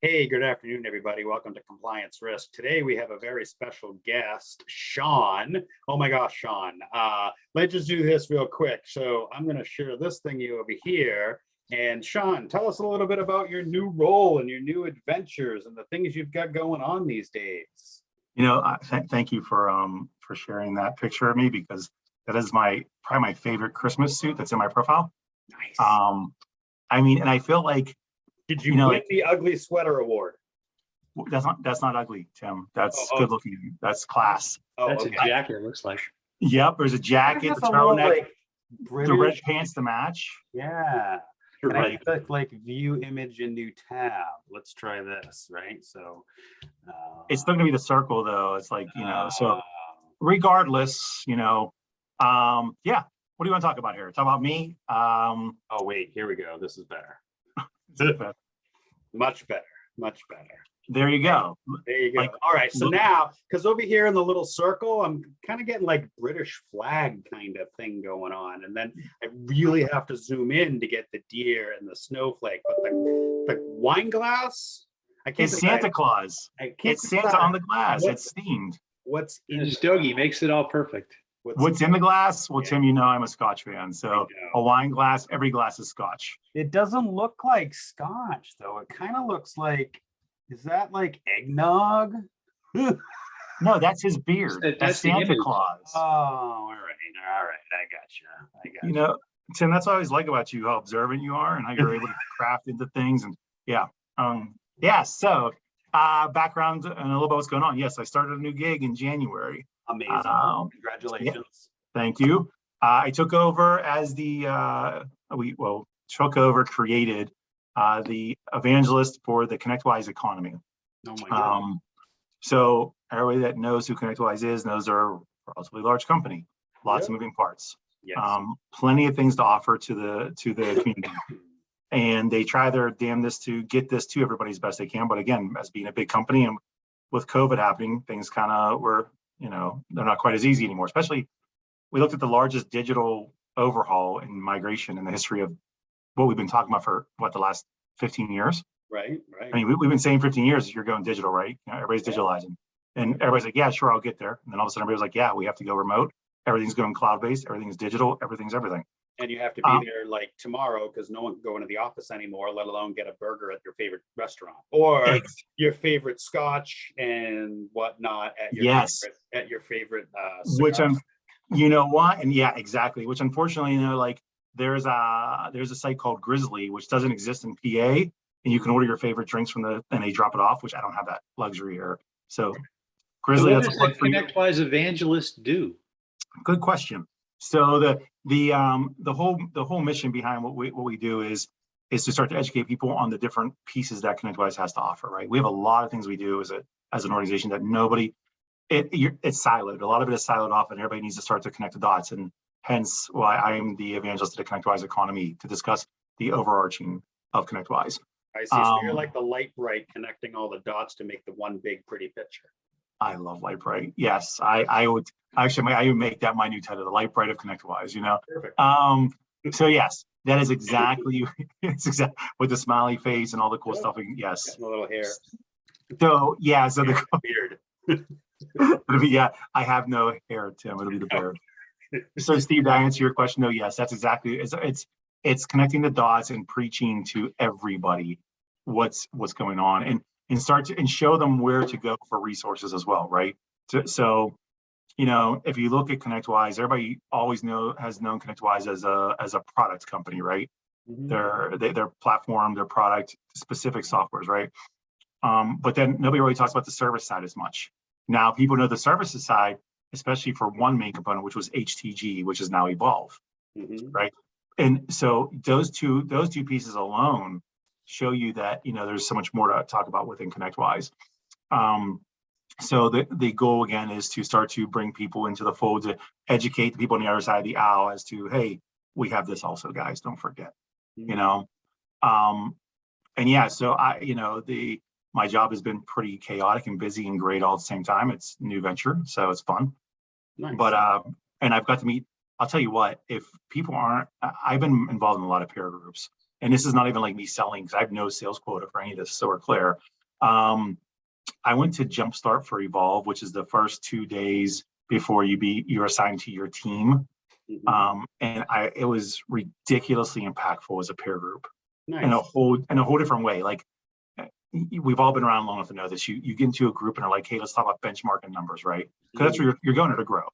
Hey, good afternoon, everybody. Welcome to Compliance Risk. Today we have a very special guest, Sean. Oh my gosh, Sean. Let's just do this real quick. So I'm going to share this thingy over here. And Sean, tell us a little bit about your new role and your new adventures and the things you've got going on these days. Thank you for sharing that picture of me, because that is probably my favorite Christmas suit that's in my profile. Nice. And I feel like Did you win the ugly sweater award? that's not ugly, Tim. That's Oh. good looking. That's class. Oh, That's okay. a jacket, it looks like. Yep, there's a jacket, the That's a little, turtleneck, like, the red British. pants to match. Yeah. Can I Right. click like view image in new tab? Let's try this, right? So It's still gonna be the circle though. It's like, so regardless, yeah. What do you want to talk about here? Talk about me. oh wait, here we go. This is better. Much better, much better. There you go. There you go. Like, all right, so now, because over here in the little circle, I'm kind of getting like British flag kind of thing going on, and then I really have to zoom in to get the deer and the snowflake. But the wine glass, I can't. It's Santa Claus. I can't. It's Santa on the glass. It's themed. What's in And Stogie makes it all perfect. What's in the glass? Well, Yeah. Tim, I'm a Scotch fan. So a wine glass, every glass is Scotch. It doesn't look like scotch, though. It kind of looks like, is that like eggnog? No, that's his beard. That's the Santa image. Claus. Oh, all right. I got you. Tim, that's what I always like about you, how observant you are and how you're able to craft into things. And so background and a little bit what's going on. Yes, I started a new gig in January. Amazing. Congratulations. Yeah, thank you. I took over as created the evangelist for the Connectwise economy. Oh my God. So everybody that knows who Connectwise is knows they're a relatively large company, lots of moving parts, Yes. plenty of things to offer to the community. And they try their damnedest to get this to everybody as best they can. But again, as being a big company and with COVID happening, things kind of were, they're not quite as easy anymore. Especially, we looked at the largest digital overhaul and migration in the history of what we've been talking about for the last 15 years. Right. I mean, we've been saying 15 years, you're going digital, right? Everybody's digitalizing. And everybody's like, yeah, sure, I'll get there. And then all of a sudden everybody's like, yeah, we have to go remote. Everything's going cloud-based, everything's digital, everything's everything. And you have to be there like tomorrow because no one can go into the office anymore, let alone get a burger at your favorite restaurant or your favorite scotch and whatnot at your favorite Which you know what? And yeah, exactly. Which unfortunately, there's a site called Grizzly, which doesn't exist in PA, and you can order your favorite drinks and they drop it off, which I don't have that luxury here. So Grizzly, What does the Connectwise evangelist do? Good question. So the whole mission behind what we do is to start to educate people on the different pieces that Connectwise has to offer. Right, we have a lot of things we do as an organization that it's siloed. A lot of it is siloed off, and everybody needs to start to connect the dots. And hence why I am the evangelist of the Connectwise economy to discuss the overarching of Connectwise. I see. So you're like the LightBright connecting all the dots to make the one big pretty picture. I love LightBright. Yes, I would make that my new title, the LightBright of Connectwise. Perfect. So yes, that is exactly with the smiley face and all the cool stuff. Yes, a little hair. So yeah, so the beard. Yeah, I have no hair, Tim. It'll be the beard. So Steve, to answer your question, no, yes, that's exactly it's connecting the dots and preaching to everybody what's going on and start to show them where to go for resources as well, right? So if you look at Connectwise, everybody always has known Connectwise as a product company, right? Mm-hmm. Their platform, their product, specific softwares, right? But then nobody really talks about the service side as much. Now people know the services side, especially for one main component, which was HTG, which is now Evolve, right? And so those two pieces alone show you that there's so much more to talk about within Connectwise. So the goal again is to start to bring people into the fold, to educate the people on the other side of the aisle as to, hey, we have this also, guys, don't forget. And yeah, so my job has been pretty chaotic and busy and great all at the same time. It's a new venture, so it's fun. Nice. But and I've got to meet, I'll tell you what, if people aren't, I've been involved in a lot of peer groups. and this is not even like me selling because I have no sales quota for any of this, so we're clear. I went to Jumpstart for Evolve, which is the first 2 days before you're assigned to your team. And it was ridiculously impactful as a peer group. Nice. In a whole different way. Like, we've all been around long enough to know this. You get into a group and are like, hey, let's talk about benchmarking numbers, right? Because that's where you're going to grow.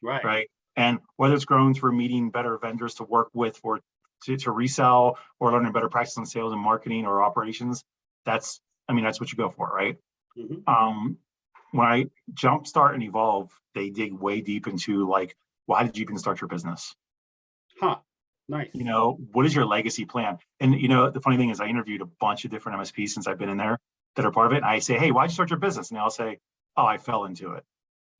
Right. And whether it's growing through meeting better vendors to work with or to resell, or learning better practice on sales and marketing or operations, that's what you go for, right? When I Jumpstart and Evolve, they dig way deep into like, why did you even start your business? Nice. What is your legacy plan? And the funny thing is, I interviewed a bunch of different MSPs since I've been in there that are part of it. And I say, hey, why'd you start your business? And they'll say, oh, I fell into it.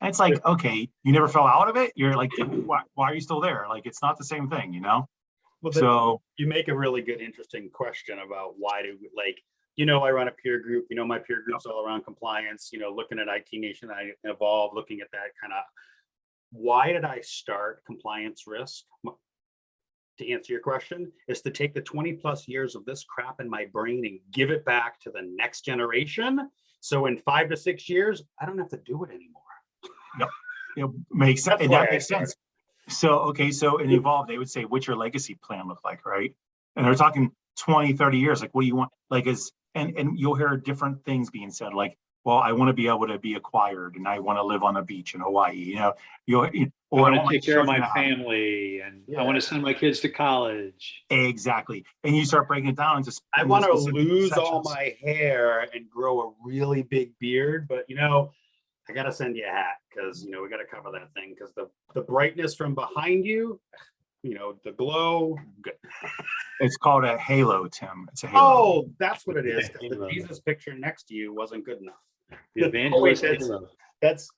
And it's like, okay, you never fell out of it. You're like, why are you still there? Like, it's not the same thing, Well, so you make a really good, interesting question about why do I run a peer group, my peer group's all around compliance, looking at IT Nation, I Evolve, looking at that kind of, why did I start compliance risk? To answer your question, is to take the 20 plus years of this crap in my brain and give it back to the next generation. So in 5 to 6 years, I don't have to do it anymore. Yep. It makes sense. That makes sense. So in Evolve, they would say, what's your legacy plan look like, right? And they're talking 20, 30 years. Like, what do you want? Like, and you'll hear different things being said, like, well, I want to be able to be acquired and I want to live on a beach in Hawaii, I want to take care of my family and I want to send my kids to college. Exactly. And you start breaking it down into I want to lose all my hair and grow a really big beard, but I got to send you a hat because, we got to cover that thing because the brightness from behind you, the glow. Good. It's called a halo, Tim. It's a halo. Oh, that's what it is. The Jesus picture next to you wasn't good enough. The evangelist halo. That's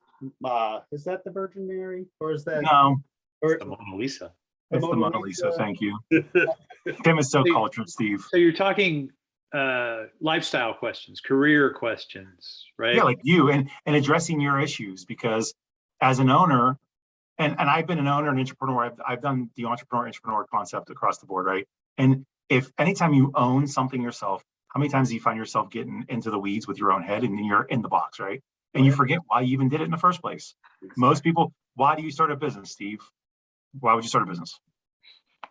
is that the Virgin Mary or is that no? Or the Mona Lisa. It's the Mona Lisa. Thank you. Tim is so cultured, Steve. So you're talking lifestyle questions, career questions, right? Yeah, like you and addressing your issues, because as an owner, and I've been an owner and entrepreneur, I've done the entrepreneur concept across the board, right? And if anytime you own something yourself, how many times do you find yourself getting into the weeds with your own head and you're in the box, right? And you forget why you even did it in the first place. Exactly. Most people, why do you start a business, Steve? Why would you start a business?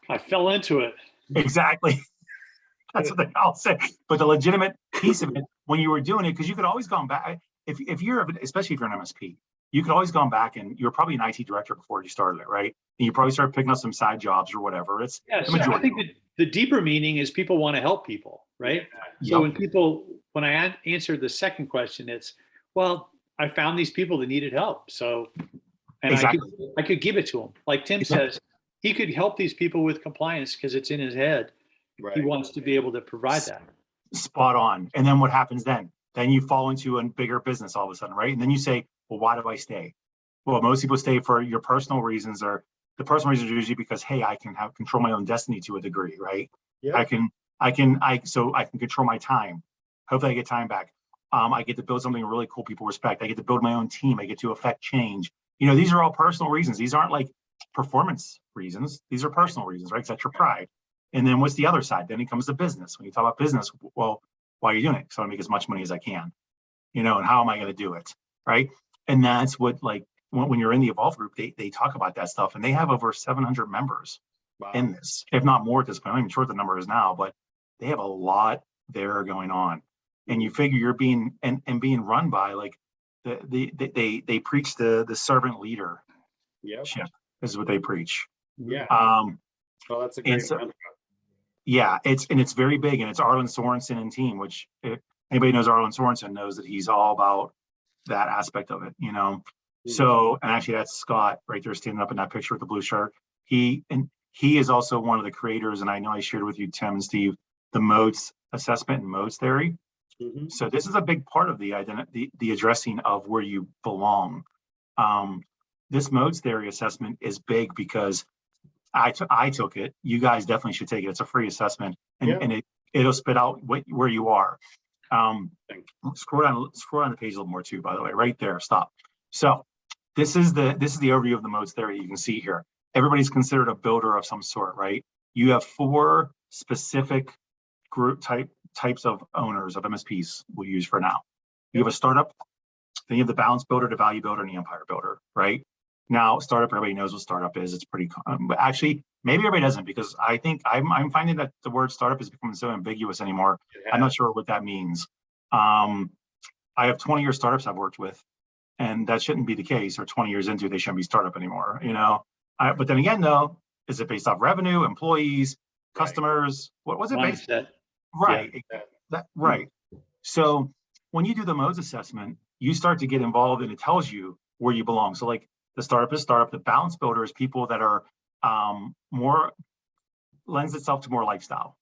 I fell into it. Exactly. That's what they all say. But the legitimate piece of it, when you were doing it, because you could always gone back, if you're, especially if you're an MSP, you could always gone back and you were probably an IT director before you started it, right? And you probably started picking up some side jobs or whatever. It's so I think the deeper meaning is people want to help people, right? So when I answered the second question, it's, well, I found these people that needed help. So, and I could give it to them. Like Tim says, he could help these people with compliance because it's in his head. Right. He wants to be able to provide that. Spot on. And then what happens then? Then you fall into a bigger business all of a sudden, right? And then you say, well, why do I stay? Well, most people stay for your personal reasons, or the personal reasons are usually because, hey, I can control my own destiny to a degree, right? Yeah. I can control my time. Hopefully I get time back. I get to build something really cool people respect. I get to build my own team. I get to affect change. These are all personal reasons. These aren't like performance reasons. These are personal reasons, right? That's your pride. And then what's the other side? Then it comes to business. When you talk about business, well, why are you doing it? So I make as much money as I can, and how am I going to do it? Right. And that's what, like, when you're in the Evolve group, they talk about that stuff, and they have over 700 members in this, if not more at this point. I'm not even sure what the number is now, but they have a lot there going on. And you figure you're being run by, like, they preach the servant leader. Yeah. Is what they preach. Yeah. Well, that's a great yeah, it's very big, and it's Arlen Sorensen and team, which if anybody knows Arlen Sorensen knows that he's all about that aspect of it, Mm-hmm. So, and actually that's Scott right there standing up in that picture with the blue shirt. He is also one of the creators, and I know I shared with you, Tim and Steve, the modes assessment and modes theory. Mm-hmm. So this is a big part of the identity, the addressing of where you belong. This modes theory assessment is big because I took it. You guys definitely should take it. It's a free assessment, and it'll spit out where you are. Scroll down the page a little more too, by the way, right there. Stop. So this is the overview of the modes theory. You can see here. Everybody's considered a builder of some sort, right? You have 4 specific group types of owners of MSPs we'll use for now. You have a startup, then you have the balance builder, the value builder, and the empire builder, right? Now, startup, everybody knows what startup is. It's pretty, but actually, maybe everybody doesn't, because I think I'm finding that the word startup is becoming so ambiguous anymore. I'm not sure what that means. I have 20-year startups I've worked with, and that shouldn't be the case. Or 20 years into, they shouldn't be startup anymore. But then again, though, is it based off revenue, employees, customers? What was it based? Right. Yeah. Right. So when you do the modes assessment, you start to get involved, and it tells you where you belong. So like the startup is startup. The balance builder is people that are more lends itself to more lifestyle.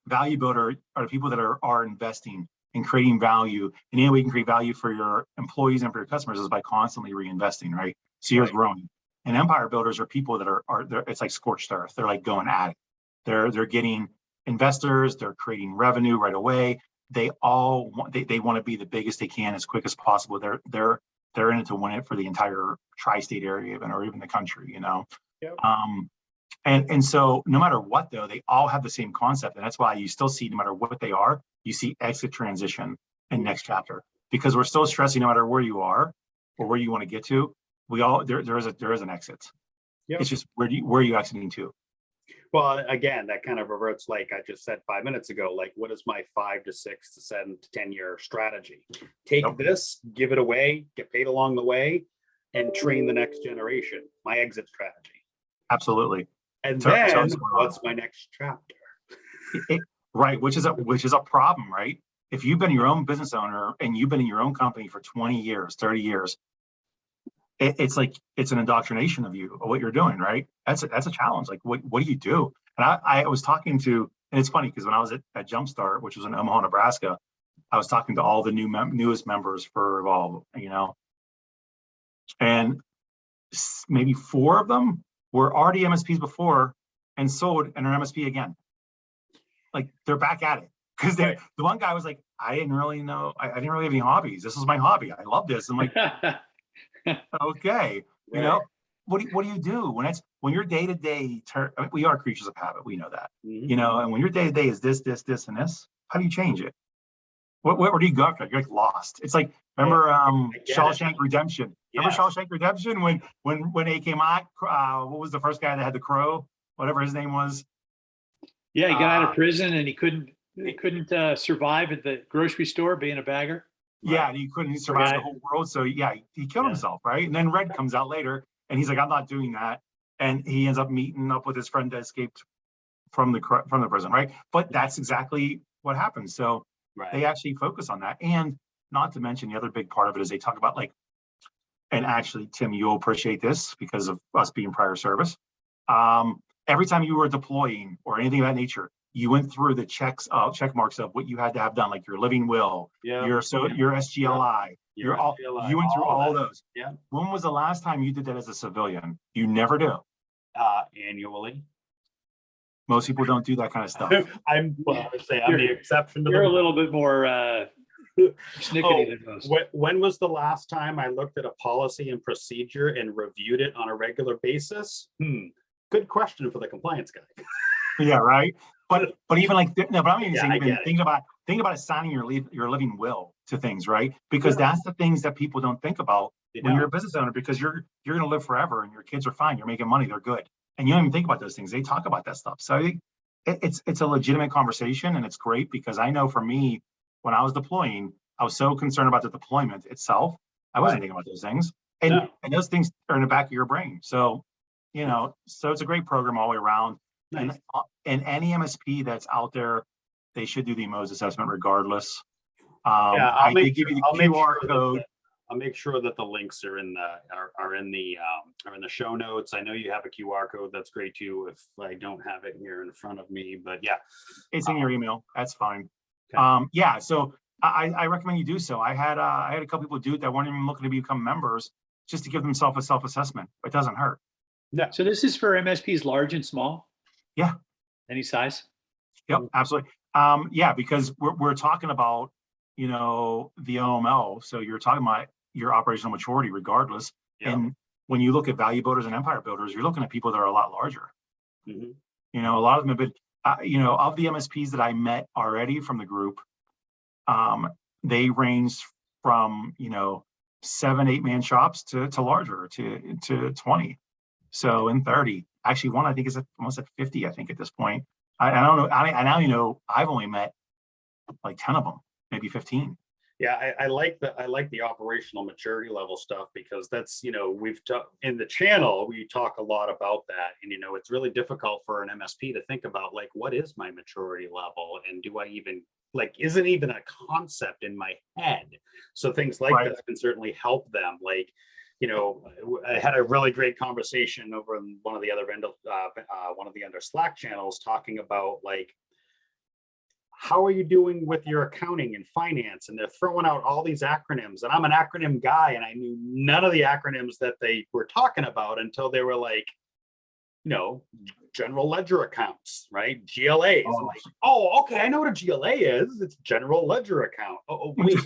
Value builder are the people that are investing and creating value. And the only way you can create value for your employees and for your customers is by constantly reinvesting, right? So you're growing. And empire builders are people that are it's like scorched earth. They're like going at it. They're getting investors. They're creating revenue right away. They all want they want to be the biggest they can as quick as possible. They're in it to win it for the entire tri-state area or even the country. Yep. And so no matter what, though, they all have the same concept. And that's why you still see, no matter what they are, you see exit, transition, and next chapter, because we're still stressing no matter where you are or where you want to get to. There is an exit. Yep. It's just where are you exiting to? Well, again, that kind of reverts, like I just said 5 minutes ago, like what is my 5 to 6 to 7 to 10 year strategy? Take this, give it away, get paid along the way, and train the next generation. My exit strategy. Absolutely. And then what's my next chapter? Right, which is a problem, right? If you've been your own business owner and you've been in your own company for 20 years, 30 years, it's like it's an indoctrination of you of what you're doing, right? That's a challenge. Like, what do you do? And I was talking to, and it's funny because when I was at Jumpstart, which was in Omaha, Nebraska, I was talking to all the newest members for Evolve, and maybe 4 of them were already MSPs before and sold and are MSP again. Like they're back at it because the one guy was like, I didn't really know. I didn't really have any hobbies. This is my hobby. I love this. I'm like, okay, what do you do when your day to day? We are creatures of habit. We know that, and when your day to day is this, and this, how do you change it? Where do you go after? You're like lost. It's like, remember Shawshank Redemption? Remember Shawshank Redemption when AK Mott, what was the first guy that had the crow? Whatever his name was. Yeah, he got out of prison and he couldn't survive at the grocery store being a bagger. Yeah, and he couldn't survive the whole world. So yeah, he killed himself, right? And then Red comes out later, and he's like, I'm not doing that. And he ends up meeting up with his friend that escaped from the prison, right? But that's exactly what happens. So they actually focus on that. And not to mention the other big part of it is they talk about like, and actually, Tim, you'll appreciate this because of us being prior service. Every time you were deploying or anything of that nature, you went through the check marks of what you had to have done, like your living will, your SGLI, you went through all those. Yeah. When was the last time you did that as a civilian? You never do. Annually. Most people don't do that kind of stuff. I'm the exception to You're a little bit more snickety than most. When was the last time I looked at a policy and procedure and reviewed it on a regular basis? Good question for the compliance guy. Yeah, right. But even like but I'm even saying think about assigning your living will to things, right? Because that's the things that people don't think about when you're a business owner, because you're going to live forever and your kids are fine, you're making money, they're good, and you don't even think about those things. They talk about that stuff. So I think it's a legitimate conversation, and it's great because I know for me, when I was deploying, I was so concerned about the deployment itself. I wasn't thinking about those things, and those things are in the back of your brain. So so it's a great program all the way around. Nice. And any MSP that's out there, they should do the MOS assessment regardless. I'll give you the QR code. I'll make sure that the links are in the show notes. I know you have a QR code. That's great too. If I don't have it here in front of me, but it's in your email. That's fine. Okay. So I recommend you do so. I had a couple people do it that weren't even looking to become members, just to give themselves a self-assessment. It doesn't hurt. Yeah. So this is for MSPs large and small? Yeah. Any size? Yep, absolutely. Because we're talking about, the OML. So you're talking about your operational maturity regardless. Yep. And when you look at value builders and empire builders, you're looking at people that are a lot larger. Mhm. You know, a lot of them have been, you know, of the MSPs that I met already from the group, they ranged from, you know, 7, 8 man shops to larger, to 20. So in 30, actually one I think is almost at 50, I think at this point. I don't know. I now, you know, I've only met like 10 of them, maybe 15. Yeah, I like the operational maturity level stuff, because that's, you know, we've talked in the channel, we talk a lot about that. And, you know, it's really difficult for an MSP to think about, like, what is my maturity level? And do I even, like, isn't even a concept in my head. So things like Right. this can certainly help them. Like, you know, I had a really great conversation over in one of the other Slack channels, talking about, like, how are you doing with your accounting and finance? And they're throwing out all these acronyms. And I'm an acronym guy, and I knew none of the acronyms that they were talking about until they were like, you know, general ledger accounts, right? GLAs. I'm like, oh, okay, I know what a GLA is. It's general ledger account. Oh, wait.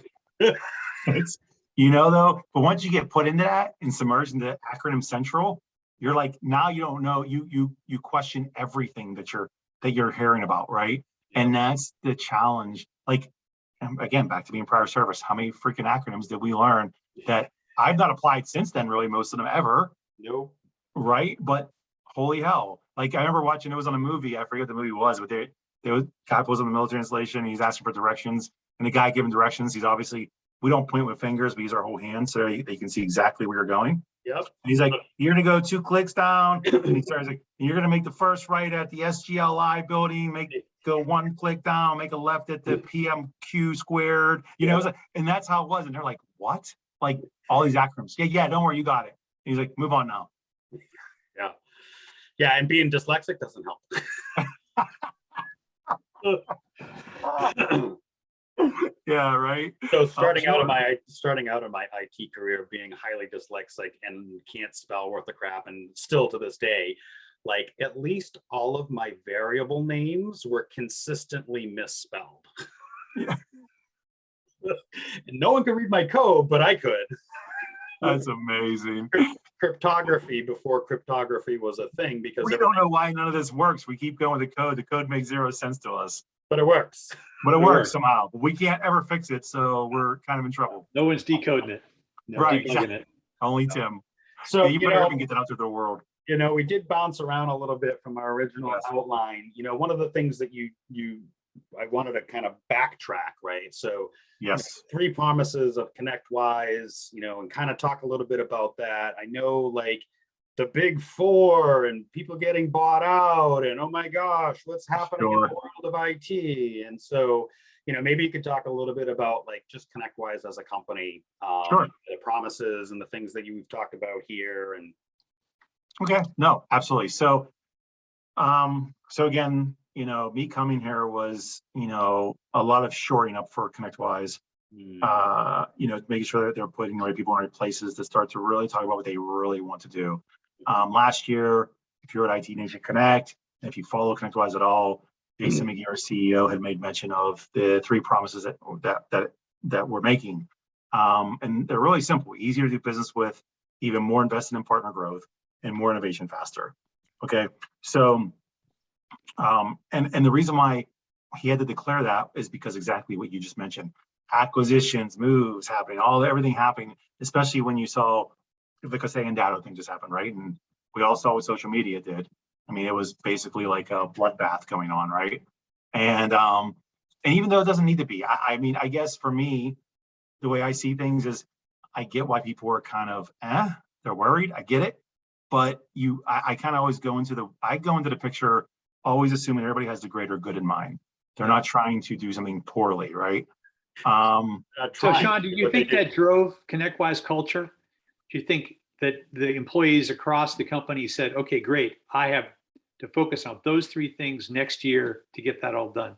It's, you know, though, but once you get put into that and submerged into acronym central, you're like, now you don't know, you question everything that you're hearing about, right? And that's the challenge. Like, again, back to being prior service, how many freaking acronyms did we learn that I've not applied since then, really, most of them ever. Nope. Right? But holy hell. Like, I remember watching, it was on a movie, I forget what the movie was, but guy was on the military installation, he's asking for directions, and the guy giving directions, he's obviously, we don't point with fingers, we use our whole hand so they can see exactly where you're going. Yep. And he's like, you're gonna go 2 clicks down, and he starts like, you're gonna make the first right at the SGLI building, go 1 click down, make a left at the PMQ squared, you know, and that's how it was. And they're like, what? Like, all these acronyms. Yeah, don't worry, you got it. And he's like, move on now. Yeah, and being dyslexic doesn't help. Yeah, right. So starting out of my IT career, being highly dyslexic and can't spell worth a crap, and still to this day, like, at least all of my variable names were consistently misspelled. Yeah. And no one could read my code, but I could. That's amazing. Cryptography before cryptography was a thing, because we don't know why none of this works. We keep going with the code. The code makes 0 sense to us. But it works. But it works somehow. But we can't ever fix it, so we're kind of in trouble. No one's decoding it. Right. Exactly. It. Only Tim. So you better even get that out to the world. You know, we did bounce around a little bit from our original outline. You know, one of the things that I wanted to kind of backtrack, right? So yes, 3 promises of Connectwise, you know, and kind of talk a little bit about that. I know, like, the big 4 and people getting bought out, and oh my gosh, what's happening in the world of IT? And so, you know, maybe you could talk a little bit about, like, just Connectwise as a company, the promises and the things that you've talked about here. And okay, no, absolutely. So again, you know, me coming here was, you know, a lot of shoring up for Connectwise. You know, making sure that they're putting the right people in the right places to start to really talk about what they really want to do. Last year, if you're at IT Nation Connect, and if you follow Connectwise at all, Jason McGee, our CEO, had made mention of the 3 promises that we're making. And they're really simple: easier to do business with, even more invested in partner growth, and more innovation faster. Okay, so and the reason why he had to declare that is because exactly what you just mentioned: acquisitions, moves happening, everything happening, especially when you saw the Kaseya and Datto thing just happened, right? And we all saw what social media did. I mean, it was basically like a bloodbath going on, right? And even though it doesn't need to be, I mean, I guess for me, the way I see things is, I get why people are kind of, they're worried. I get it, but I kind of always go into the picture, always assuming everybody has the greater good in mind. They're not trying to do something poorly, right? So Sean, do you think that drove Connectwise culture? Do you think that the employees across the company said, okay, great, I have to focus on those 3 things next year to get that all done?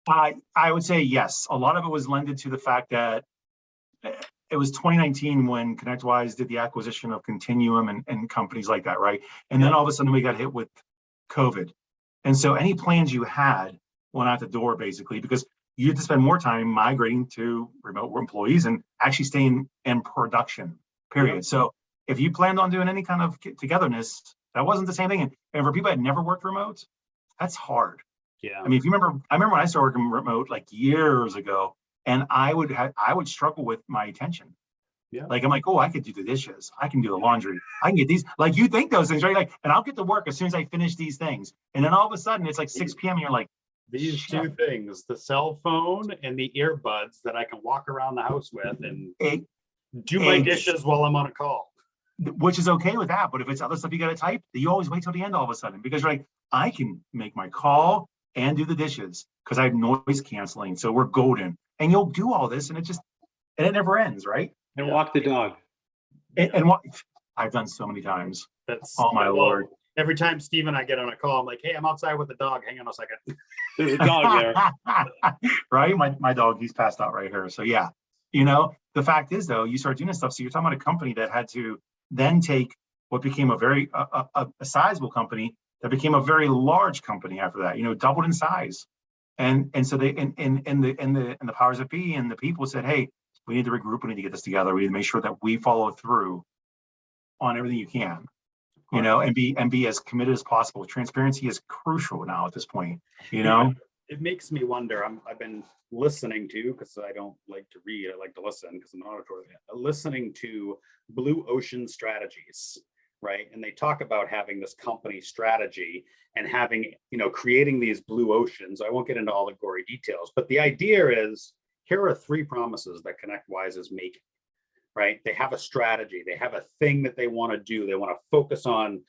I would say yes. A lot of it was lended to the fact that it was 2019 when Connectwise did the acquisition of Continuum and companies like that, right? And then all of a sudden we got hit with COVID. And so any plans you had went out the door, basically, because you had to spend more time migrating to remote employees and actually staying in production, period. So if you planned on doing any kind of togetherness, That wasn't the same thing. And for people that never worked remote, that's hard. Yeah. I mean, if you remember, I remember when I started working remote like years ago, and I would struggle with my attention. Yeah. Like, I'm like, oh, I could do the dishes. I can do the laundry. I can get these, like, you think those things, right? Like, and I'll get to work as soon as I finish these things. And then all of a sudden it's like 6 p.m. and you're like, These shit. two things, the cell phone and the earbuds that I can walk around the house with and do my dishes while I'm on a call. Which is okay with that. But if it's other stuff you got to type, you always wait till the end all of a sudden, because you're like, I can make my call and do the dishes because I have noise canceling. So we're golden. And you'll do all this and it never ends, right? And walk the dog. And what I've done so many times. That's Oh my Lord. Every time Steve and I get on a call, I'm like, hey, I'm outside with the dog. Hang on a second. There's a dog there. Right? My dog, he's passed out right here. So yeah, the fact is though, you start doing this stuff. So you're talking about a company that had to then take what became a very a sizable company that became a very large company after that, doubled in size. And so they and the powers that be and the people said, hey, we need to regroup, we need to get this together. We need to make sure that we follow through on everything you can, and be as committed as possible. Transparency is crucial now at this point, It makes me wonder. I've been listening to, because I don't like to read, I like to listen because I'm an auditory, listening to Blue Ocean Strategies, right? And they talk about having this company strategy and having, creating these blue oceans. I won't get into all the gory details, but the idea is, here are 3 promises that Connectwise is making, right? They have a strategy. They have a thing that they want to do. They want to focus on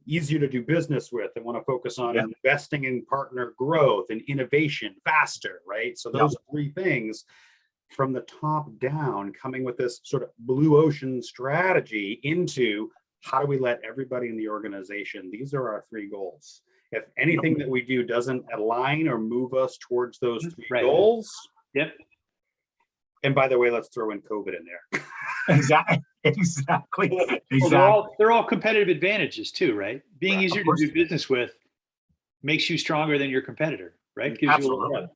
easier to do business with. They want to focus on investing in partner growth and innovation faster, right? So those 3 things from the top down, coming with this sort of blue ocean strategy into how do we let everybody in the organization, these are our 3 goals. If anything that we do doesn't align or move us towards those 3 goals. Yep. And by the way, let's throw in COVID in there. Exactly. Well, they're all competitive advantages too, right? Being easier to do business with makes you stronger than your competitor, right? Gives absolutely.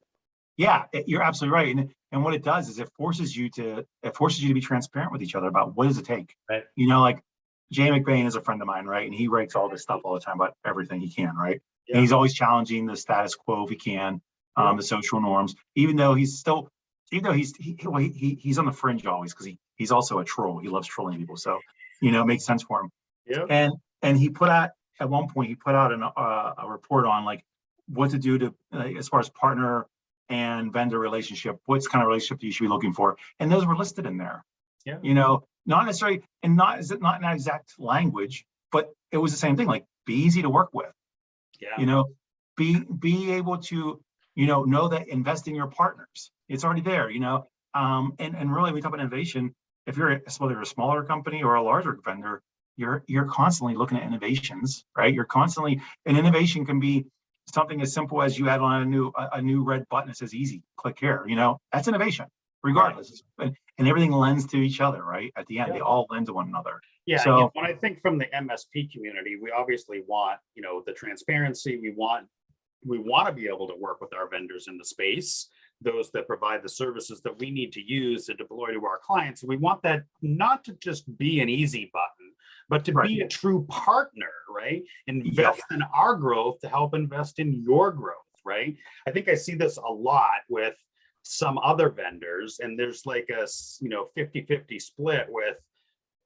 Yeah, you're absolutely right. And what it does is it forces you to be transparent with each other about what does it take. Right. Like Jay McBain is a friend of mine, right? And he writes all this stuff all the time about everything he can, right? Yeah. And he's always challenging the status quo if he can, the social norms, even though he's on the fringe always, because he's also a troll. He loves trolling people. So, it makes sense for him. Yeah. And he put out, at one point, a report on like what to do to, as far as partner and vendor relationship, what's kind of relationship you should be looking for. And those were listed in there. Yeah. Not necessarily, and not in exact language, but it was the same thing, like be easy to work with. Yeah. Be able to, know that invest in your partners. It's already there, and really we talk about innovation. If you're whether you're a smaller company or a larger vendor, you're constantly looking at innovations, right? An innovation can be something as simple as you add on a new red button that says easy, click here, that's innovation, regardless. Right. And everything lends to each other, right? At the end, they all lend to one another. Yeah. So when I think from the MSP community, we obviously want, the transparency. We want to be able to work with our vendors in the space, those that provide the services that we need to use to deploy to our clients. We want that not to just be an easy button, but to be a true partner, right? Invest in our growth to help invest in your growth, right? I think I see this a lot with some other vendors, and there's like a 50-50 split with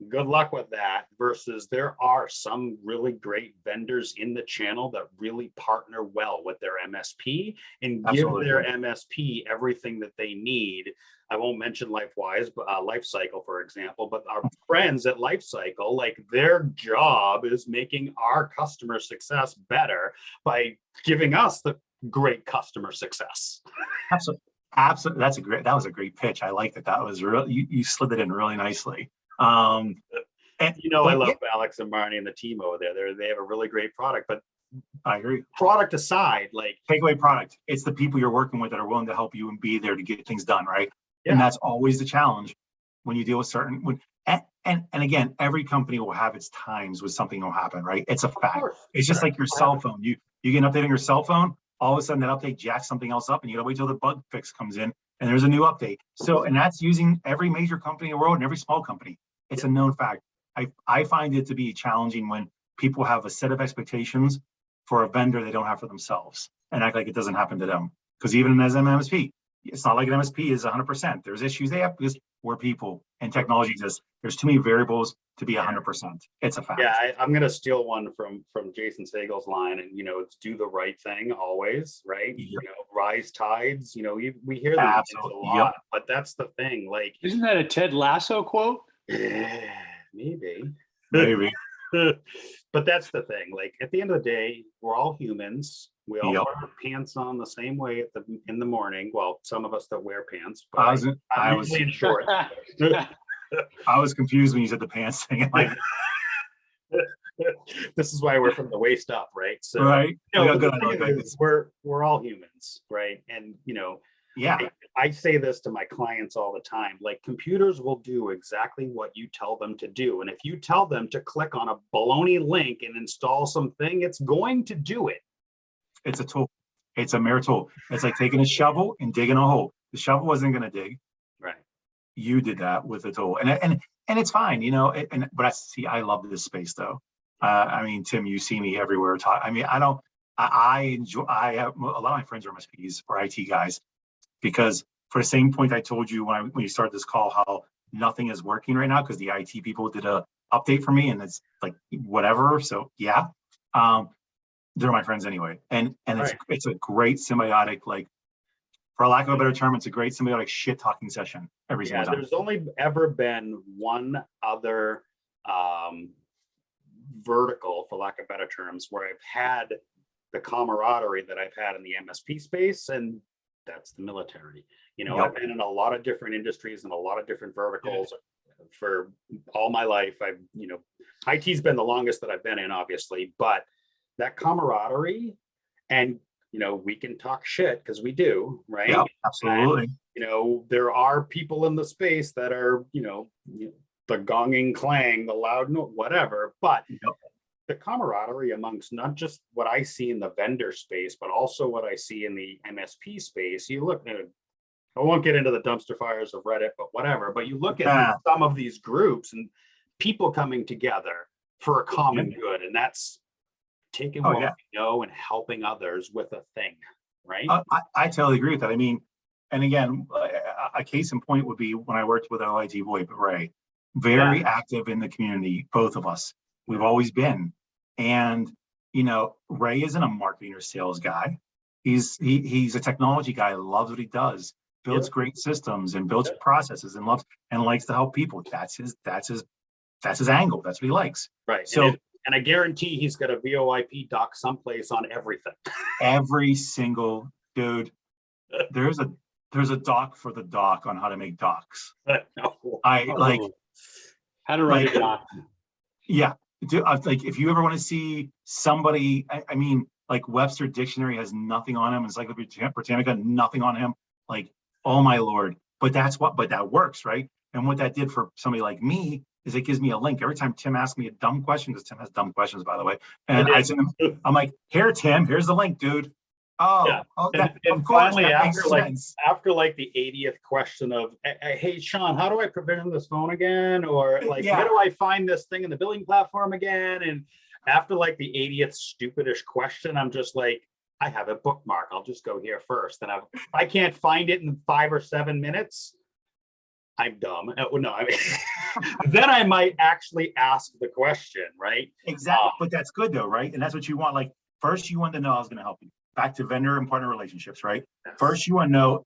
good luck with that versus there are some really great vendors in the channel that really partner well with their MSP and give their MSP everything that they need. I won't mention LifeWise, but LifeCycle, for example, but our friends at LifeCycle, like their job is making our customer success better by giving us the great customer success. Absolutely. That was a great pitch. I like that. That was really, you slid it in really nicely. I love Alex and Marnie and the team over there. They have a really great product, but I agree. Product aside, like takeaway product, it's the people you're working with that are willing to help you and be there to get things done, right? Yeah. And that's always the challenge when you deal with and again, every company will have its times when something will happen, right? It's a fact. It's just like your cell phone. You get an update on your cell phone, all of a sudden that update jacks something else up and you gotta wait till the bug fix comes in and there's a new update. So, and that's using every major company in the world and every small company. It's a known fact. I find it to be challenging when people have a set of expectations for a vendor they don't have for themselves and act like it doesn't happen to them. Because even as an MSP, it's not like an MSP is 100%. There's issues they have because we're people and technology exists. There's too many variables to be 100%. It's a fact. Yeah, I'm going to steal one from Jason Segel's line, and it's do the right thing always, right? Yep. Rise tides. We hear these things a lot, but that's the thing. Like, isn't that a Ted Lasso quote? Maybe. Maybe. But that's the thing. Like, at the end of the day, we're all humans. We all Yep. put our pants on the same way in the morning. Well, some of us that wear pants, but I I'm was usually in shorts. I was confused when you said the pants thing. Like, this is why we're from the waist up, right? So, right? we're all humans, right? And Yeah. I say this to my clients all the time. Like, computers will do exactly what you tell them to do, and if you tell them to click on a baloney link and install something, it's going to do it. It's a tool. It's a mere tool. It's like taking a shovel and digging a hole. The shovel wasn't going to dig. Right. You did that with a tool, and it's fine, but I love this space though. I mean, Tim, you see me everywhere. I enjoy. I have a lot of my friends are MSPs or IT guys, because for the same point I told you when you started this call, how nothing is working right now because the IT people did a update for me, and it's like whatever. So yeah, they're my friends anyway, and Right. it's a great symbiotic, like, for lack of a better term, it's a great symbiotic shit talking session every single time. There's only ever been one other vertical, for lack of better terms, where I've had the camaraderie that I've had in the MSP space, and that's the military. Yep. I've been in a lot of different industries and a lot of different verticals for all my life. IT's been the longest that I've been in, obviously, but that camaraderie, and we can talk shit because we do, right? Yeah, absolutely. And, there are people in the space that are, the gonging clang, the loud note, whatever, but the camaraderie amongst not just what I see in the vendor space, but also what I see in the MSP space. You look at it, I won't get into the dumpster fires of Reddit, but whatever, but you look at some of these groups and people coming together for a common good, and that's taking what we know and helping others with a thing, right? I totally agree with that. I mean, and again, a case in point would be when I worked with our IT boy, Ray, very active in the community, both of us. We've always been. And, Ray isn't a marketing or sales guy. He's a technology guy, loves what he does, builds great systems and builds processes and likes to help people. That's his angle. That's what he likes. Right. So, and I guarantee he's got a VoIP doc someplace on everything. Every single dude. There's a doc for the doc on how to make docs. How to write a doc. Yeah. Like, if you ever want to see somebody, I mean, like, Webster Dictionary has nothing on him. Encyclopedia Britannica, nothing on him. Like, oh my Lord. But that works, right? And what that did for somebody like me is it gives me a link every time Tim asks me a dumb question, because Tim has dumb questions, by the way. And I'm like, here, Tim, here's the link, dude. And finally, after like the 80th question of, hey, Sean, how do I provision this phone again? Or like, where do I find this thing in the billing platform again? And after like the 80th stupidish question, I'm just like, I have a bookmark. I'll just go here first. And if I can't find it in 5 or 7 minutes, I'm dumb. No, I mean, then I might actually ask the question, right? Exactly. But that's good though, right? And that's what you want. Like, first you want to know I was going to help you. Back to vendor and partner relationships, right? Yes. First, you want to know,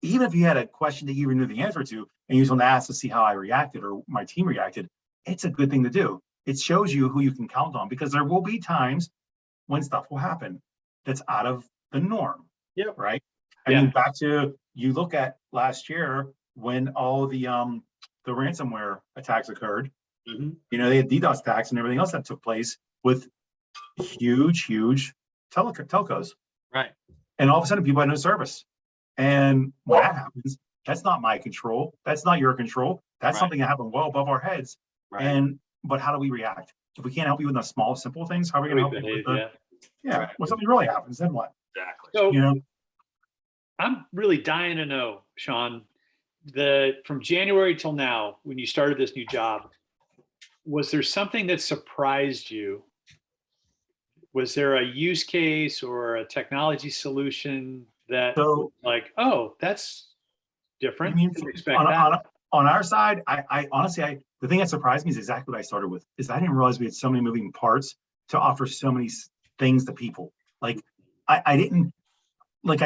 even if you had a question that you even knew the answer to, and you just want to ask to see how I reacted or my team reacted, it's a good thing to do. It shows you who you can count on, because there will be times when stuff will happen that's out of the norm. Yep. Right. I mean, back to, you look at last year when all the ransomware attacks occurred. Mm-hmm. They had DDoS attacks and everything else that took place with huge telcos. Right. And all of a sudden people had no service. And when that happens, that's not my control. That's not your control. That's something that happened well above our heads. Right. But how do we react? If we can't help you with the small, simple things, how are we going to help you with when something really happens, then what? Exactly. So, I'm really dying to know, Sean, from January till now, when you started this new job, was there something that surprised you was there a use case or a technology solution that So like, oh, that's you different? mean Didn't expect on, that. on our side, I honestly, the thing that surprised me is exactly what I started with, is I didn't realize we had so many moving parts to offer so many things to people. Like I didn't, like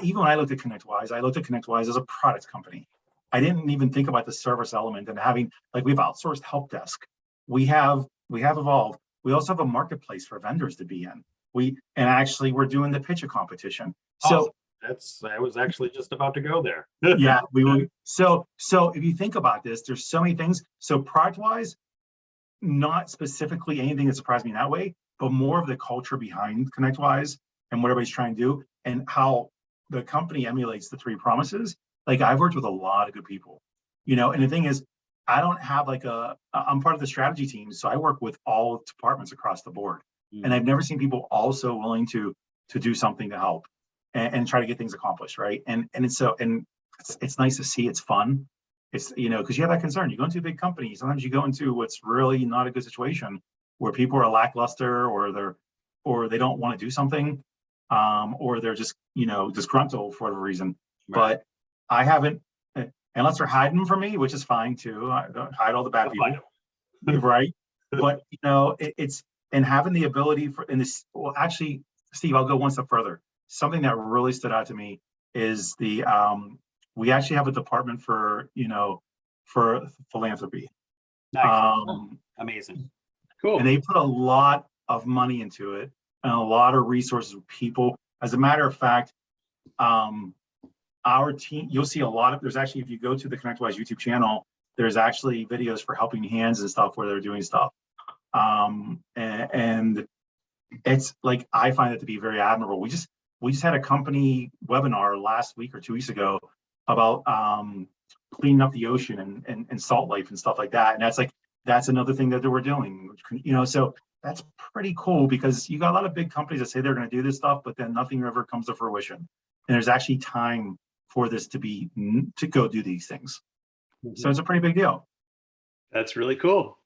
even when I looked at Connectwise, I looked at Connectwise as a product company. I didn't even think about the service element and having, like, we've outsourced help desk. We have evolved. We also have a marketplace for vendors to be in. And actually we're doing the pitch competition. So I was actually just about to go there. yeah, we will. So if you think about this, there's so many things. So product wise, not specifically anything that surprised me in that way, but more of the culture behind ConnectWise and what everybody's trying to do and how the company emulates the three promises. Like, I've worked with a lot of good people, and the thing is, I don't have I'm part of the strategy team. So I work with all departments across the board. And I've never seen people also willing to do something to help and try to get things accomplished. Right. And it's nice to see. It's fun. It's, because you have that concern. You go into a big company, sometimes you go into what's really not a good situation where people are lackluster or they don't want to do something, or they're just, disgruntled for whatever reason. Right. But I haven't, unless they're hiding from me, which is fine too. I don't hide all the bad people. Right. But, it's, and having the ability well, actually, Steve, I'll go one step further. Something that really stood out to me is we actually have a department for philanthropy. Nice. Amazing. Cool. And they put a lot of money into it and a lot of resources with people. As a matter of fact, our team, you'll see there's actually, if you go to the ConnectWise YouTube channel, there's actually videos for Helping Hands and stuff where they're doing stuff. And it's like, I find it to be very admirable. We just had a company webinar last week or 2 weeks ago about cleaning up the ocean and salt life and stuff like that. And that's another thing that we're doing, so that's pretty cool, because you got a lot of big companies that say they're going to do this stuff, but then nothing ever comes to fruition. And there's actually time for this to go do these things. Mm-hmm. So it's a pretty big deal. That's really cool.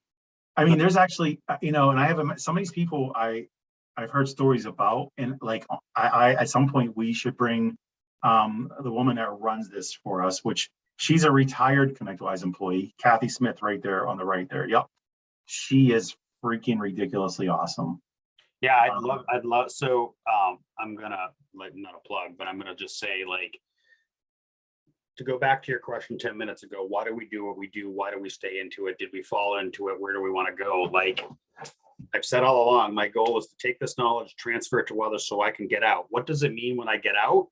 I mean, there's actually, and I have some of these people I've heard stories about, and like I at some point we should bring the woman that runs this for us, which she's a retired ConnectWise employee, Kathy Smith, right there on the right there. Yep. She is freaking ridiculously awesome. Yeah, I'd love, so I'm gonna, like, not a plug, but I'm gonna just say, like, to go back to your question 10 minutes ago, why do we do what we do? Why do we stay into it? Did we fall into it? Where do we want to go? Like I've said all along, my goal is to take this knowledge, transfer it to others so I can get out. What does it mean when I get out?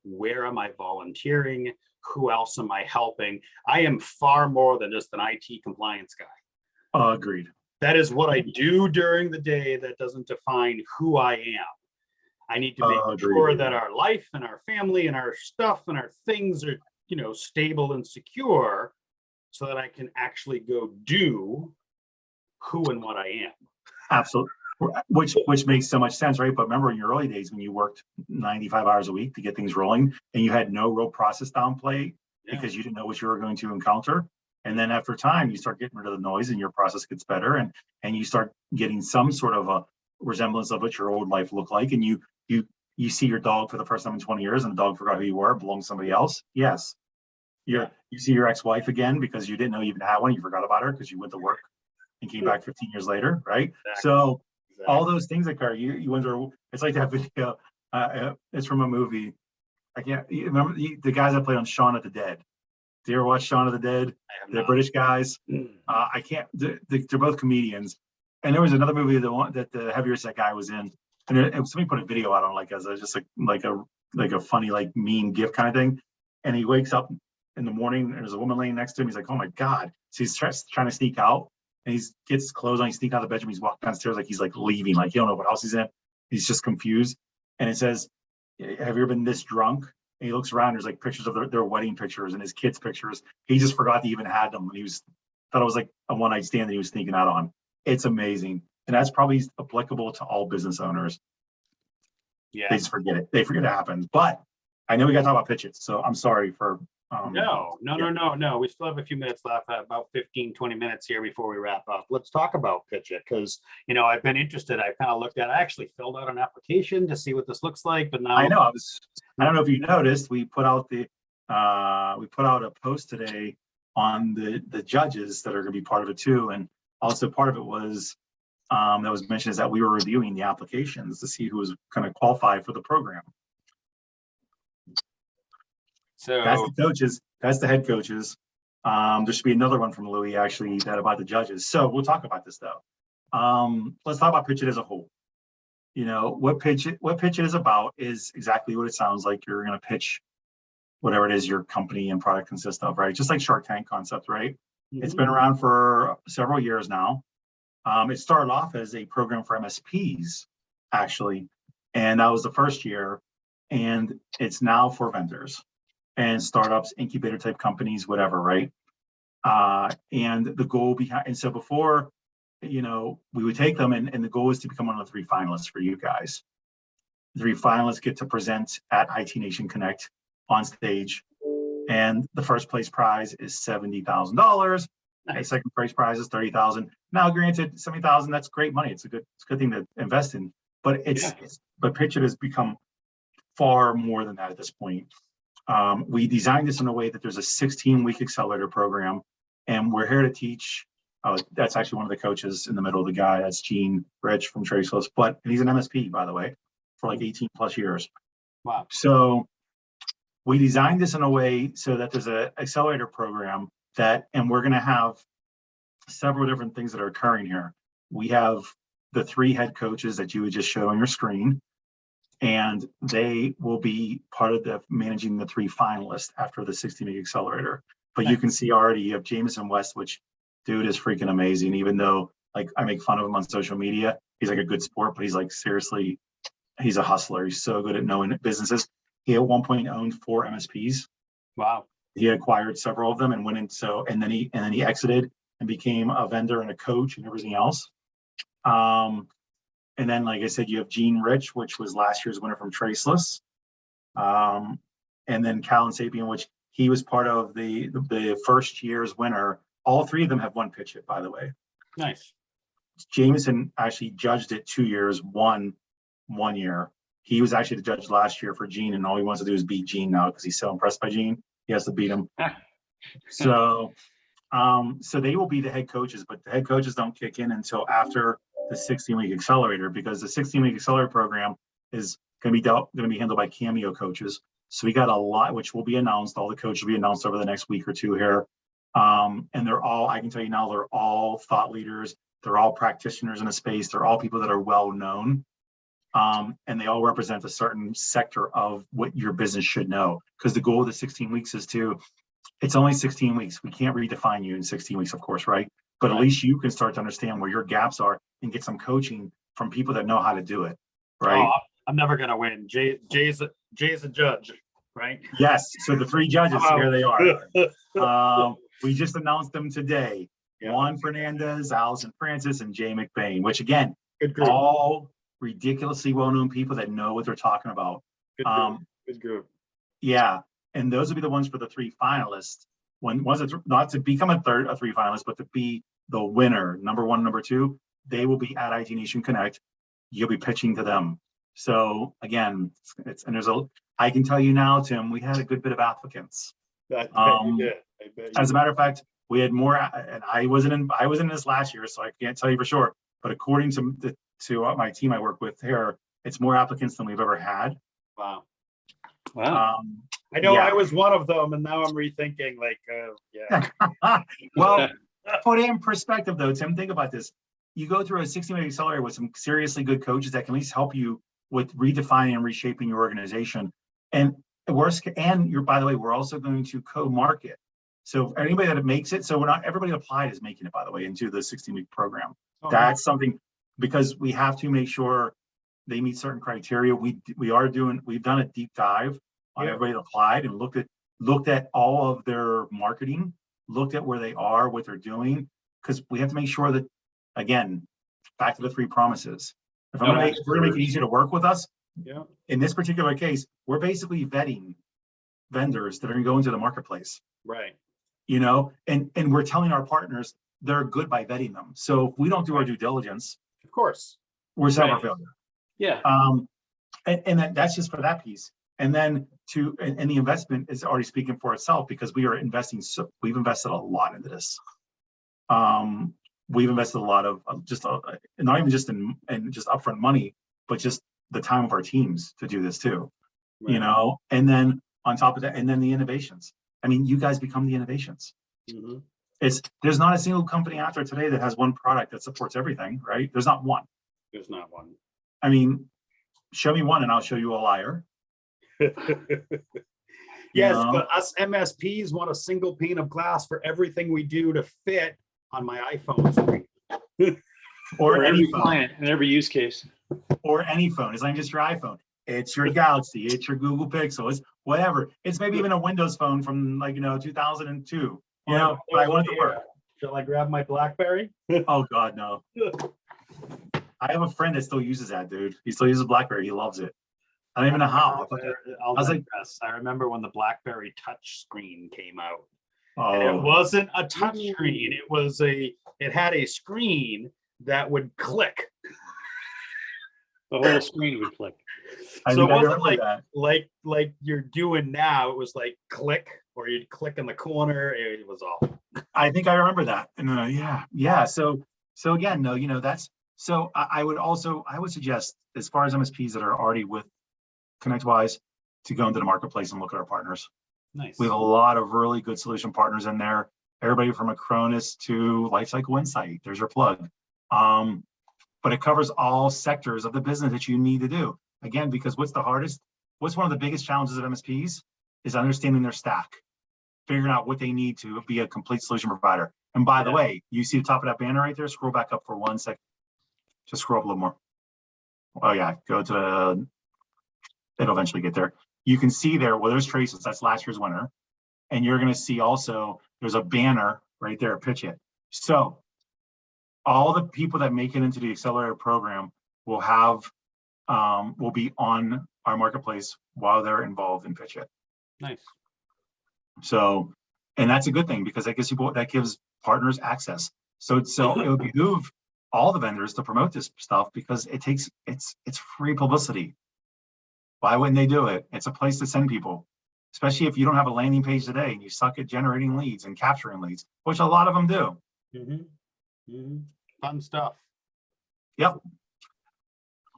Where am I volunteering? Who else am I helping? I am far more than just an IT compliance guy. Agreed. That is what I do during the day. That doesn't define who I am. I need to make sure that our life and our family and our stuff and our things are, stable and secure, so that I can actually go do who and what I am. Absolutely. Which makes so much sense, right? But remember in your early days when you worked 95 hours a week to get things rolling and you had no real process downplay because you didn't know what you were going to encounter. And then after time, you start getting rid of the noise and your process gets better and you start getting some sort of a resemblance of what your old life looked like. And you see your dog for the first time in 20 years and the dog forgot who you were, belonged to somebody else. Yes. You see your ex-wife again because you didn't know you even had one. You forgot about her because you went to work and came back 15 years later, right? Exactly. So all those things occur. You wonder, it's like that video, it's from a movie. I can't, you remember the guys that played on Shaun of the Dead? Do you ever watch Shaun of the Dead? They're British guys. I can't, they're both comedians. And there was another movie, the one that the heavier set guy was in. And somebody put a video out on like as a funny, like mean gift kind of thing. And he wakes up in the morning and there's a woman laying next to him. He's like, oh my God. So he's trying to sneak out and he gets his clothes on. He's sneaking out of the bedroom. He's walking downstairs like he's like leaving, like you don't know what house he's in. He's just confused. And it says, have you ever been this drunk? And he looks around, there's like pictures of their wedding pictures and his kids' pictures. He just forgot he even had them. And thought it was like a one-night stand that he was sneaking out on. It's amazing. And that's probably applicable to all business owners. Yeah. They just forget it. They forget it happens. But I know we got to talk about pitches. So I'm sorry for No. We still have a few minutes left, about 15, 20 minutes here before we wrap up. Let's talk about Pitch It, because, I've been interested. I kind of looked at it. I actually filled out an application to see what this looks like, but now I know. I don't know if you noticed, we put out a post today on the judges that are going to be part of it too, and also part of it was that was mentioned is that we were reviewing the applications to see who was going to qualify for the program. So that's the coaches, that's the head coaches. There should be another one from Louis actually that about the judges. So we'll talk about this though. Let's talk about Pitch It as a whole. What Pitch It is about is exactly what it sounds like. You're going to pitch whatever it is your company and product consists of, right? Just like Shark Tank concept, right? Mm-hmm. It's been around for several years now. It started off as a program for MSPs, actually, and that was the first year. And it's now for vendors and startups, incubator type companies, whatever, right? And the goal behind, and so before, we would take them and the goal is to become one of the 3 finalists for you guys. The 3 finalists get to present at IT Nation Connect on stage. And the first place prize is $70,000. Nice. The second place prize is $30,000. Now, granted, $70,000, that's great money. It's a good thing to invest in, but but Pitch It has become far more than that at this point. We designed this in a way that there's a 16-week accelerator program, and we're here to teach. That's actually one of the coaches in the middle of the guy. That's Gene Rich from Traceless, but he's an MSP, by the way, for like 18 plus years. Wow. So we designed this in a way so that there's an accelerator program and we're going to have several different things that are occurring here. We have the 3 head coaches that you would just show on your screen, and they will be part of the managing the 3 finalists after the 16-week accelerator. But you can see already you have Jameson West, which dude is freaking amazing. Even though like I make fun of him on social media, he's like a good sport, but he's like seriously, he's a hustler. He's so good at knowing businesses. He at one point owned 4 MSPs. Wow. He acquired several of them and went in. And then he exited and became a vendor and a coach and everything else. And then, like I said, you have Gene Rich, which was last year's winner from Traceless. And then Callan Sapien, which he was part of the first year's winner. All 3 of them have won Pitch It, by the way. Nice. Jameson actually judged it 2 years, won 1 year. He was actually the judge last year for Gene, and all he wants to do is beat Gene now because he's so impressed by Gene. He has to beat him. So they will be the head coaches, but the head coaches don't kick in until after the 16-week accelerator, because the 16-week accelerator program is going to be handled by Cameo coaches. So we got a lot, which will be announced. All the coaches will be announced over the next week or 2 here. And they're all, I can tell you now, they're all thought leaders. They're all practitioners in a space. They're all people that are well known. And they all represent a certain sector of what your business should know. Because the goal of the 16 weeks is it's only 16 weeks. We can't redefine you in 16 weeks, of course, right? But at least you can start to understand where your gaps are and get some coaching from people that know how to do it, right? Oh, I'm never going to win. Jay's a judge, right? Yes. So the 3 judges, here they are. We just announced them today. Yeah. Juan Fernandez, Allison Francis, and Jay McBain, which again, all ridiculously well-known people that know what they're talking about. Good group. Yeah. And those will be the ones for the 3 finalists. Not to become a 3 finalist, but to be the winner, number 1, number 2, they will be at IT Nation Connect. You'll be pitching to them. So again, I can tell you now, Tim, we had a good bit of applicants. I bet you did. As a matter of fact, we had more, and I wasn't in this last year, so I can't tell you for sure. But according to my team I work with here, it's more applicants than we've ever had. Wow. I know I was one of them, and now I'm rethinking. Well, put it in perspective, though, Tim. Think about this: you go through a 16-week accelerator with some seriously good coaches that can at least help you with redefining and reshaping your organization. And by the way, we're also going to co-market. So anybody that makes it, so we're not everybody applied is making it, by the way, into the 16-week program. Oh, that's something, because we have to make sure they meet certain criteria. We've done a deep dive on everybody that applied and looked at all of their marketing, looked at where they are, what they're doing, because we have to make sure that, again, back to the 3 promises. If we're going to make it easier to work with us, in this particular case, we're basically vetting vendors that are going to the marketplace, Right. and we're telling our partners they're good by vetting them. So if we don't do our due diligence, Of course. we're set up Right. for failure. Yeah. And that's just for that piece. And then and the investment is already speaking for itself, because we are investing. So we've invested a lot into this. We've invested a lot of not even just in just upfront money, but just the time of our teams to do this too, Right. and then on top of that, and then the innovations. I mean, you guys become the innovations. Mm-hmm. There's not a single company out there today that has one product that supports everything, right? There's not one. There's not one. I mean, show me one and I'll show you a liar. Yes, but us MSPs want a single pane of glass for everything we do to fit on my iPhone screen. or any every phone, client and every use case. or any phone. It's not just your iPhone. It's your Galaxy. It's your Google Pixel. It's whatever. It's maybe even a Windows phone from 2002. But I want it to work. Shall I grab my BlackBerry? Oh God, no. I have a friend that still uses that, dude. He still uses BlackBerry. He loves it. I don't even know how. I was like, I remember when the BlackBerry touch screen came out. oh, And it wasn't a touch screen. It had a screen that would click. The whole screen would click. So it wasn't like you're doing now. It was like click, or you'd click in the corner. It was all. I think I remember that. And yeah. So again, no, that's so. I would suggest, as far as MSPs that are already with Connectwise, to go into the marketplace and look at our partners. Nice. We have a lot of really good solution partners in there. Everybody from Acronis to Lifecycle Insight. There's your plug. But it covers all sectors of the business that you need to do. Again, because what's one of the biggest challenges of MSPs is understanding their stack, figuring out what they need to be a complete solution provider. And by the way, you see the top of that banner right there? Scroll back up for 1 second. Just scroll up a little more. Oh yeah, go to it'll eventually get there. You can see there, well, there's traces. That's last year's winner. And you're going to see also, there's a banner right there, pitch it. So all the people that make it into the accelerator program will be on our marketplace while they're involved in pitch it. Nice. So, and that's a good thing, because that gives partners access. So it would behoove all the vendors to promote this stuff, because it's free publicity. Why wouldn't they do it? It's a place to send people, especially if you don't have a landing page today and you suck at generating leads and capturing leads, which a lot of them do. Mm-hmm. Mm-hmm. Fun stuff. Yep.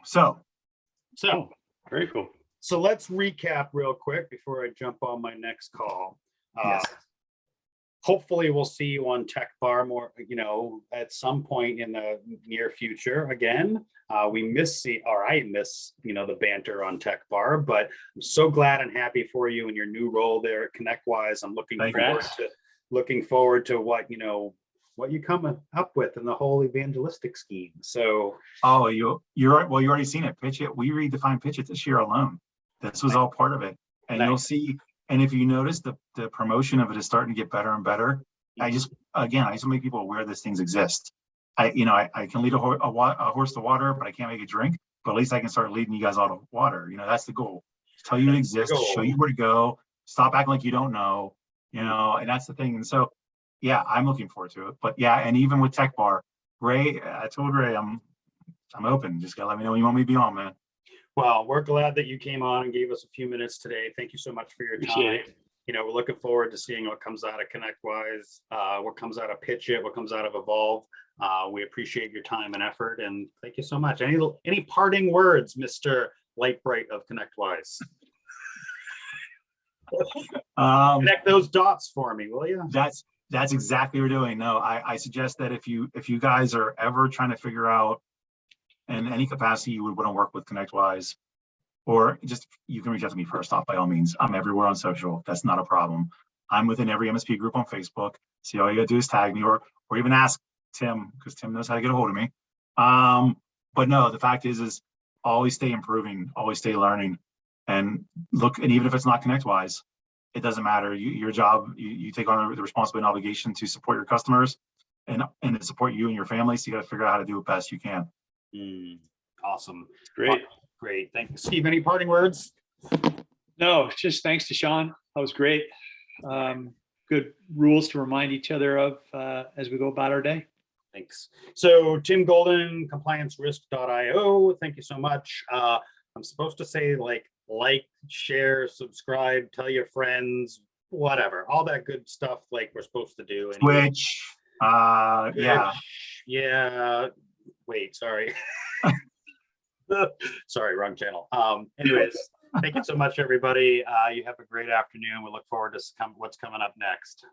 So very cool. So let's recap real quick before I jump on my next call. Yes. Hopefully we'll see you on Tech Bar more, at some point in the near future again. I miss, the banter on Tech Bar, but I'm so glad and happy for you in your new role there at Connectwise. I'm looking forward to what you come up with in the whole evangelistic scheme. So, you're already seen it. Pitch it. We redefined pitch it this year alone. This was all part of it, and you'll see. And if you notice, the promotion of it is starting to get better and better. I just make people aware these things exist. I can lead a horse to water, but I can't make it drink. But at least I can start leading you guys out of water. That's the goal. Tell you it exists, show you where to go, stop acting like you don't know, and that's the thing. And so, yeah, I'm looking forward to it. But yeah, and even with Tech Bar, Ray, I told Ray I'm open. Just gotta let me know when you want me to be on, man. Well, we're glad that you came on and gave us a few minutes today. Thank you so much for your time. We're looking forward to seeing what comes out of Connectwise, what comes out of Pitch It, what comes out of Evolve. We appreciate your time and effort, and thank you so much. Any parting words, Mr. LightBright of Connectwise? Connect those dots for me, will you? That's exactly what we're doing. No, I suggest that if you guys are ever trying to figure out in any capacity you would want to work with Connectwise, or just, you can reach out to me first off, by all means. I'm everywhere on social. That's not a problem. I'm within every MSP group on Facebook. So all you gotta do is tag me, or even ask Tim, because Tim knows how to get a hold of me. But no, the fact is always stay improving, always stay learning, and even if it's not Connectwise, it doesn't matter. Your job, you take on the responsibility and obligation to support your customers and to support you and your family. So you got to figure out how to do it best you can. Awesome. Great. Great. Thank you. Steve, any parting words? No, just thanks to Sean. That was great. Good rules to remind each other of as we go about our day. Thanks. So Tim Golden, compliancerisk.io. Thank you so much. I'm supposed to say like, share, subscribe, tell your friends, whatever, all that good stuff like we're supposed to do. Anyway. Twitch, yeah. Yeah. Wait, sorry. Sorry, wrong channel. Anyways, thank you so much, everybody. You have a great afternoon. We look forward to what's coming up next.